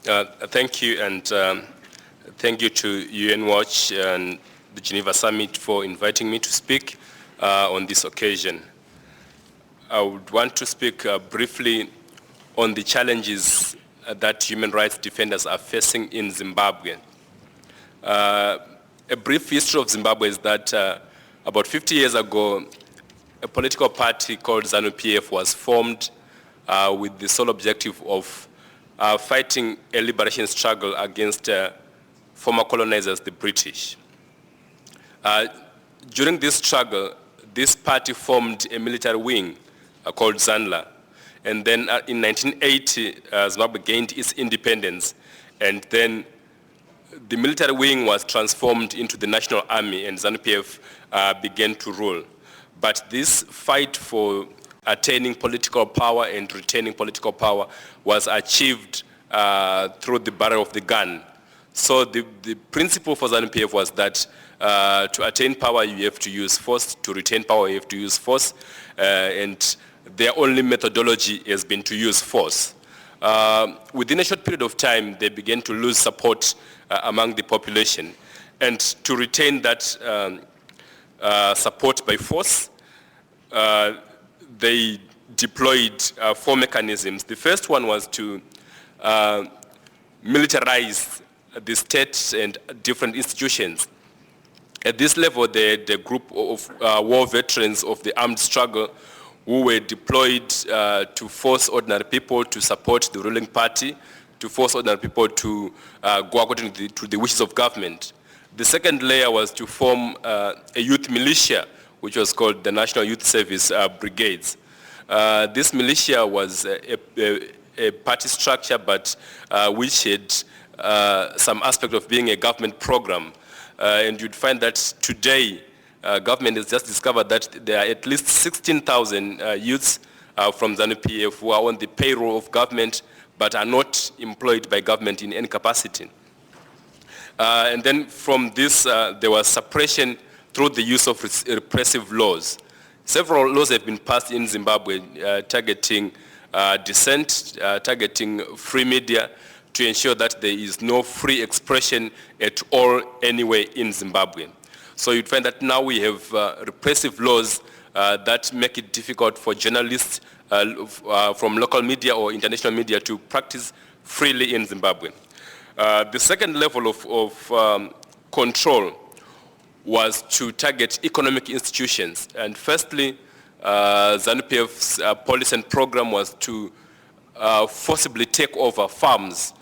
Thank you, and thank you to UN Watch and the Geneva Summit for inviting me to speak on this occasion. I would want to speak briefly on the challenges that human rights defenders are facing in Zimbabwe. A brief history of Zimbabwe is that about 50 years ago, a political party called ZANU-PF was formed with the sole objective of fighting a liberation struggle against former colonizers, the British. During this struggle, this party formed a military wing called ZANLA. And then in 1980, Zimbabwe gained its independence. And then the military wing was transformed into the National Army, and ZANU-PF began to rule. But this fight for attaining political power and retaining political power was achieved through the barrel of the gun. So the principle for ZANU-PF was that to attain power, you have to use force. To retain power, you have to use force. And their only methodology has been to use force. Within a short period of time, they began to lose support among the population. And to retain that support by force, they deployed 4 mechanisms. The first one was to militarize the states and different institutions. At this level, the group of war veterans of the armed struggle who were deployed to force ordinary people to support the ruling party, to force ordinary people to go according to the wishes of government. The second layer was to form a youth militia, which was called the National Youth Service Brigades. This militia was a party structure, but which had some aspect of being a government program. And you'd find that today, government has just discovered that there are at least 16,000 youths from ZANU-PF who are on the payroll of government, but are not employed by government in any capacity. And then from this, there was suppression through the use of repressive laws. Several laws have been passed in Zimbabwe targeting dissent, targeting free media, to ensure that there is no free expression at all anywhere in Zimbabwe. So you'd find that now we have repressive laws that make it difficult for journalists from local media or international media to practice freely in Zimbabwe. The second level of control was to target economic institutions. And firstly, ZANU-PF's policy and program was to forcibly take over farms,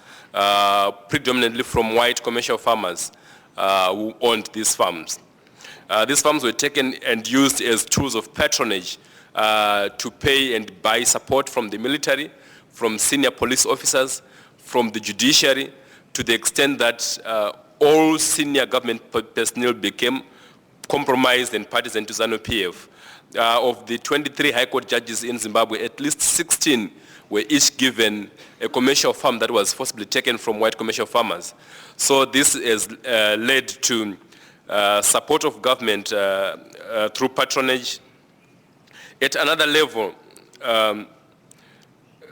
predominantly from white commercial farmers who owned these farms. These farms were taken and used as tools of patronage to pay and buy support from the military, from senior police officers, from the judiciary, to the extent that all senior government personnel became compromised and partisan to ZANU-PF. Of the 23 High Court judges in Zimbabwe, at least 16 were each given a commercial farm that was forcibly taken from white commercial farmers. So this has led to support of government through patronage. At another level,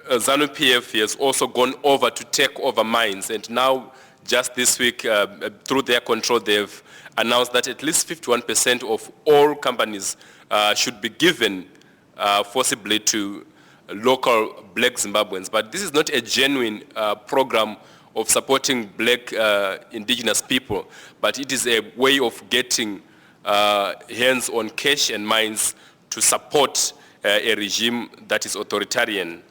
ZANU-PF has also gone over to take over mines, and now just this week, through their control, they've announced that at least 51% of all companies should be given forcibly to local black Zimbabweans. But this is not a genuine program of supporting black indigenous people, but it is a way of getting hands on cash and mines to support a regime that is authoritarian.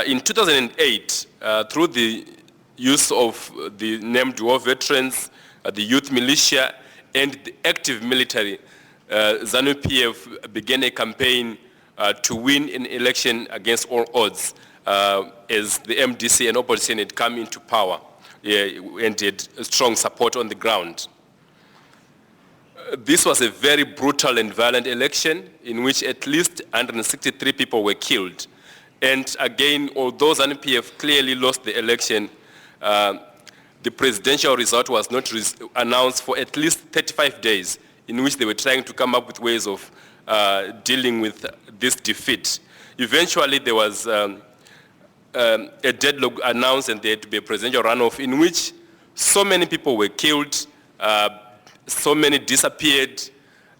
In 2008, through the use of the named war veterans, the youth militia, and the active military, ZANU-PF began a campaign to win an election against all odds as the MDC and opposition had come into power and had strong support on the ground. This was a very brutal and violent election in which at least 163 people were killed. And again, although ZANU-PF clearly lost the election, the presidential result was not announced for at least 35 days, in which they were trying to come up with ways of dealing with this defeat. Eventually, there was a deadlock announced and there had to be a presidential runoff in which so many people were killed, so many disappeared,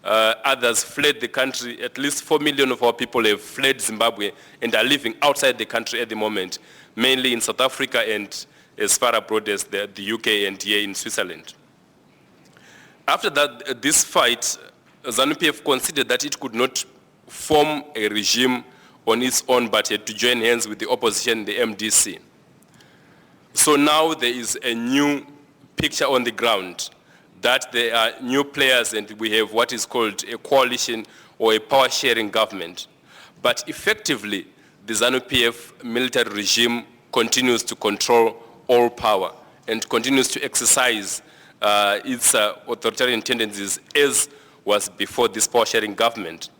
others fled the country. At least 4 million of our people have fled Zimbabwe and are living outside the country at the moment, mainly in South Africa and as far abroad as the UK and here in Switzerland. After that, this fight, ZANU-PF considered that it could not form a regime on its own, but had to join hands with the opposition, the MDC. So now there is a new picture on the ground, that there are new players and we have what is called a coalition or a power-sharing government. But effectively, the ZANU-PF military regime continues to control all power and continues to exercise its authoritarian tendencies as was before this power-sharing government.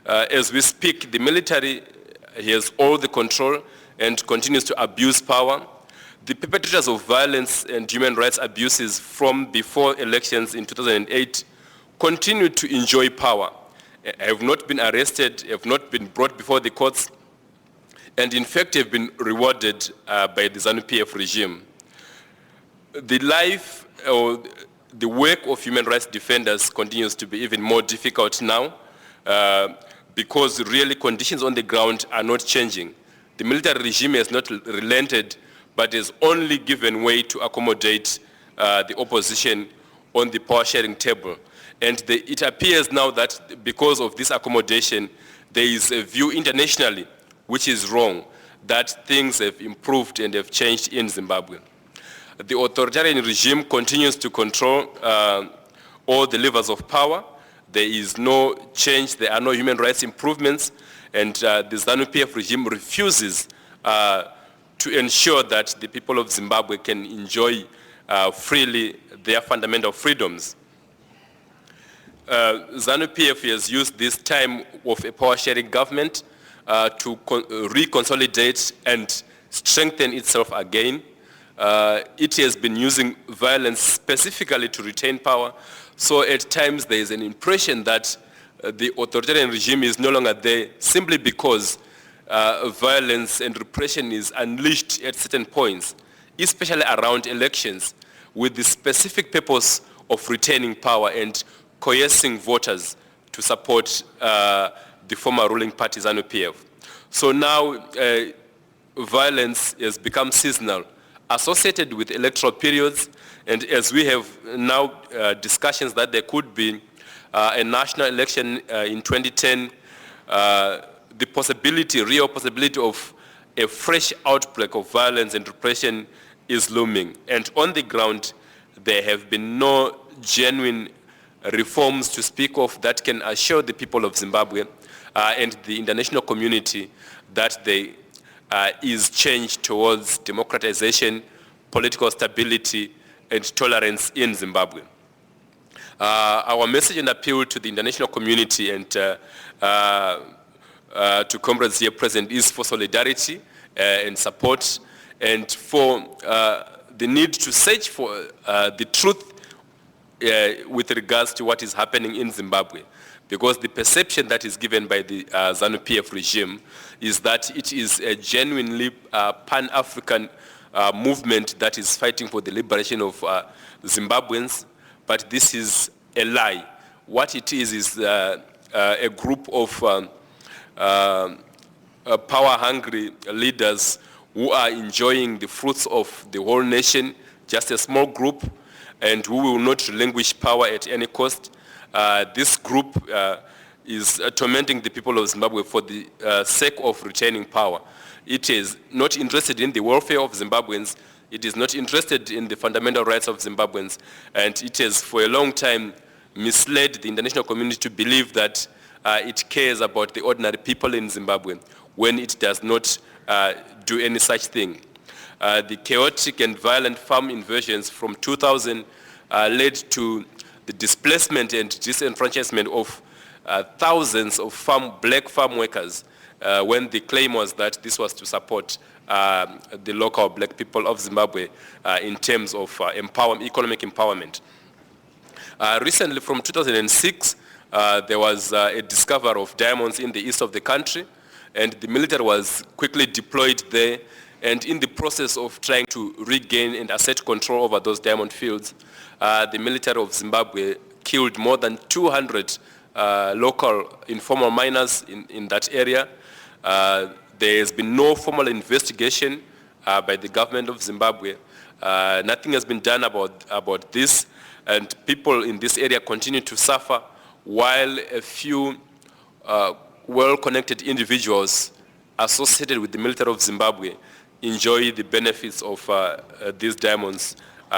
As we speak, the military has all the control and continues to abuse power. The perpetrators of violence and human rights abuses from before elections in 2008 continue to enjoy power, have not been arrested, have not been brought before the courts, and in fact have been rewarded by the ZANU-PF regime. The life or the work of human rights defenders continues to be even more difficult now because really conditions on the ground are not changing. The military regime has not relented, but has only given way to accommodate the opposition on the power-sharing table. And it appears now that because of this accommodation, there is a view internationally, which is wrong, that things have improved and have changed in Zimbabwe. The authoritarian regime continues to control all the levers of power. There is no change, there are no human rights improvements, and the ZANU-PF regime refuses to ensure that the people of Zimbabwe can enjoy freely their fundamental freedoms. ZANU-PF has used this time of a power-sharing government to reconsolidate and strengthen itself again. It has been using violence specifically to retain power. So at times there is an impression that the authoritarian regime is no longer there simply because violence and repression is unleashed at certain points, especially around elections, with the specific purpose of retaining power and coercing voters to support the former ruling party, ZANU-PF. So now violence has become seasonal, associated with electoral periods, and as we have now discussions that there could be a national election in 2010, the possibility, real possibility of a fresh outbreak of violence and repression is looming. And on the ground, there have been no genuine reforms to speak of that can assure the people of Zimbabwe and the international community that there is change towards democratization, political stability, and tolerance in Zimbabwe. Our message and appeal to the international community and to comrades here present is for solidarity and support, and for the need to search for the truth with regards to what is happening in Zimbabwe. Because the perception that is given by the ZANU-PF regime is that it is a genuinely pan-African movement that is fighting for the liberation of Zimbabweans, but this is a lie. What it is a group of power-hungry leaders who are enjoying the fruits of the whole nation, just a small group, and who will not relinquish power at any cost. This group is tormenting the people of Zimbabwe for the sake of retaining power. It is not interested in the welfare of Zimbabweans. It is not interested in the fundamental rights of Zimbabweans. And it has for a long time misled the international community to believe that it cares about the ordinary people in Zimbabwe when it does not do any such thing. The chaotic and violent farm invasions from 2000 led to the displacement and disenfranchisement of thousands of black farm workers when the claim was that this was to support the local black people of Zimbabwe in terms of economic empowerment. Recently, from 2006, there was a discovery of diamonds in the east of the country, and the military was quickly deployed there And in the process of trying to regain and assert control over those diamond fields, the military of Zimbabwe killed more than 200 local informal miners in that area. There has been no formal investigation by the government of Zimbabwe. Nothing has been done about this, and people in this area continue to suffer while a few well-connected individuals associated with the military of Zimbabwe enjoy the benefits of these diamonds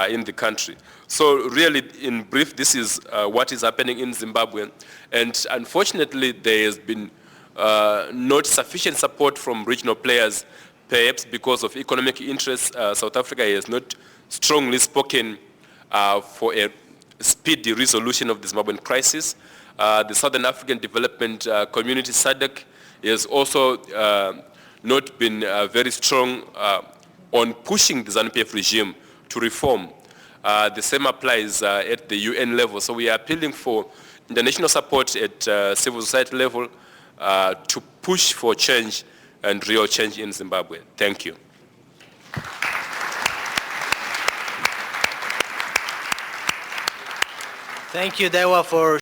in the country. So really, in brief, this is what is happening in Zimbabwe. And unfortunately, there has been not sufficient support from regional players, perhaps because of economic interests. South Africa has not strongly spoken for a speedy resolution of the Zimbabwean crisis. The Southern African Development Community, SADC, has also not been very strong on pushing the ZANU-PF regime to reform. The same applies at the UN level. So we are appealing for international support at civil society level to push for change and real change in Zimbabwe. Thank you. Thank you, Dewa, for